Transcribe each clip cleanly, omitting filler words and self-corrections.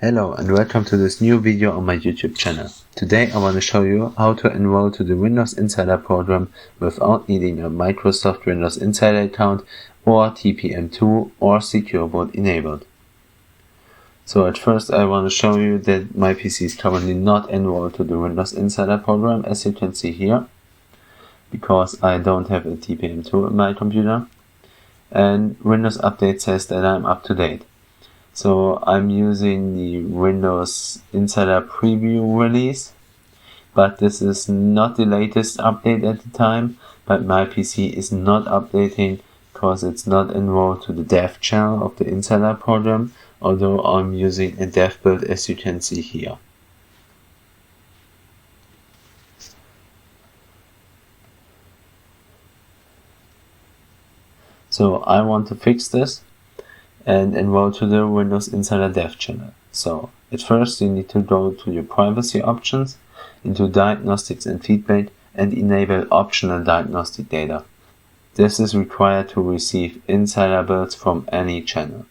Hello and welcome to this new video on my YouTube channel. Today I want to show you how to enroll to the Windows Insider program without needing a Microsoft Windows Insider account or TPM2 or Secure Boot enabled. So at first I want to show you that my PC is currently not enrolled to the Windows Insider program, as you can see here, because I don't have a TPM2 in my computer, and Windows Update says that I'm up to date. So I'm using the Windows Insider Preview release, but this is not the latest update at the time, but my PC is not updating because it's not enrolled to the dev channel of the Insider program, although I'm using a dev build, as you can see here. So I want to fix this and enroll to the Windows Insider Dev channel. So at first you need to go to your privacy options, into diagnostics and feedback, and enable optional diagnostic data. This is required to receive insider builds from any channel.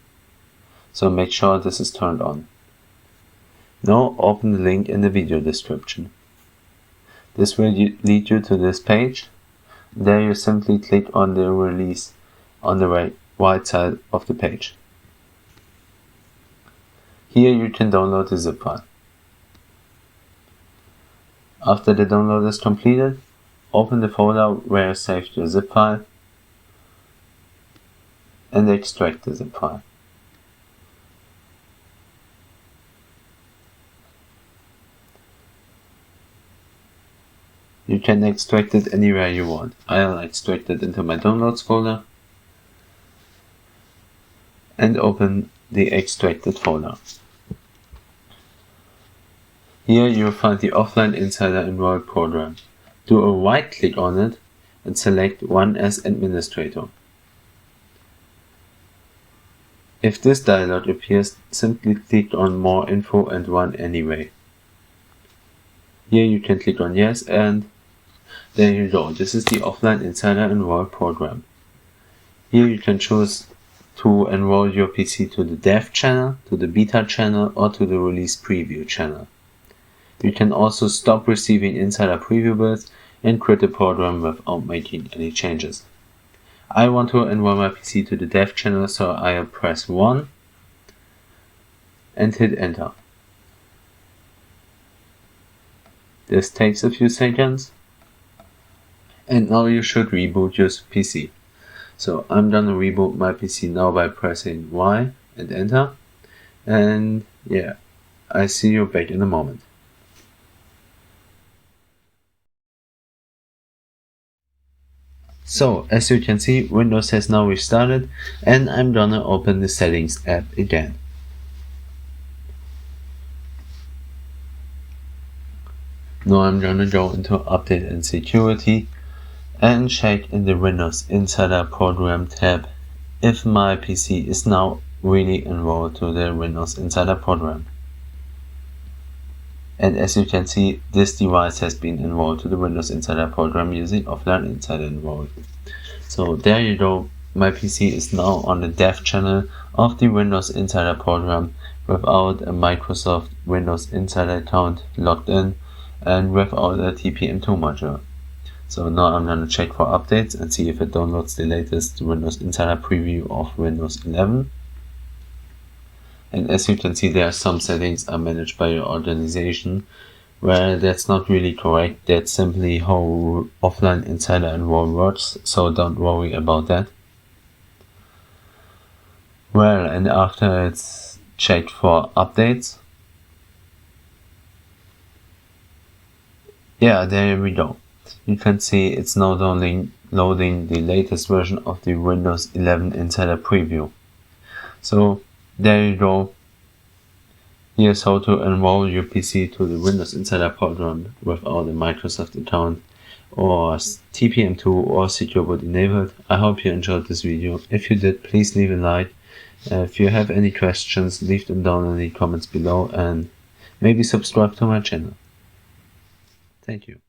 So make sure this is turned on. Now open the link in the video description. This will lead you to this page. There you simply click on the release on the right side of the page. Here you can download the zip file. After the download is completed, open the folder where you saved your zip file and extract the zip file. You can extract it anywhere you want. I'll extract it into my downloads folder and open the extracted folder. Here you'll find the Offline Insider Enroll program. Do a right click on it and select Run as Administrator. If this dialog appears, simply click on More Info and Run anyway. Here you can click on Yes, and there you go. This is the Offline Insider Enroll program. Here you can choose to enroll your PC to the dev channel, to the beta channel, or to the release preview channel. You can also stop receiving insider preview builds and quit the program without making any changes. I want to enroll my PC to the dev channel, so I'll press 1 and hit enter. This takes a few seconds, and now you should reboot your PC. So I'm gonna reboot my PC now by pressing Y and enter, and yeah, I see you back in a moment. So as you can see, Windows has now restarted, and I'm gonna open the settings app again. Now I'm gonna go into update and security and check in the Windows Insider program tab if my PC is now really enrolled to the Windows Insider program. And as you can see, this device has been enrolled to the Windows Insider program using Offline Insider Enroll. So there you go, my PC is now on the dev channel of the Windows Insider program without a Microsoft Windows Insider account logged in and without a TPM2 module. So now I'm going to check for updates and see if it downloads the latest Windows Insider preview of Windows 11. And as you can see, there are some settings are managed by your organization, where that's not really correct. That's simply how Offline Insider Enroll works, so don't worry about that. Well, and after it's checked for updates, yeah, there we go. You can see it's now loading the latest version of the Windows 11 Insider Preview. So there you go. Here's how to enroll your PC to the Windows Insider program without a Microsoft account or TPM2 or Secure Boot enabled. I hope you enjoyed this video. If you did, please leave a like. If you have any questions, leave them down in the comments below, and maybe subscribe to my channel. Thank you.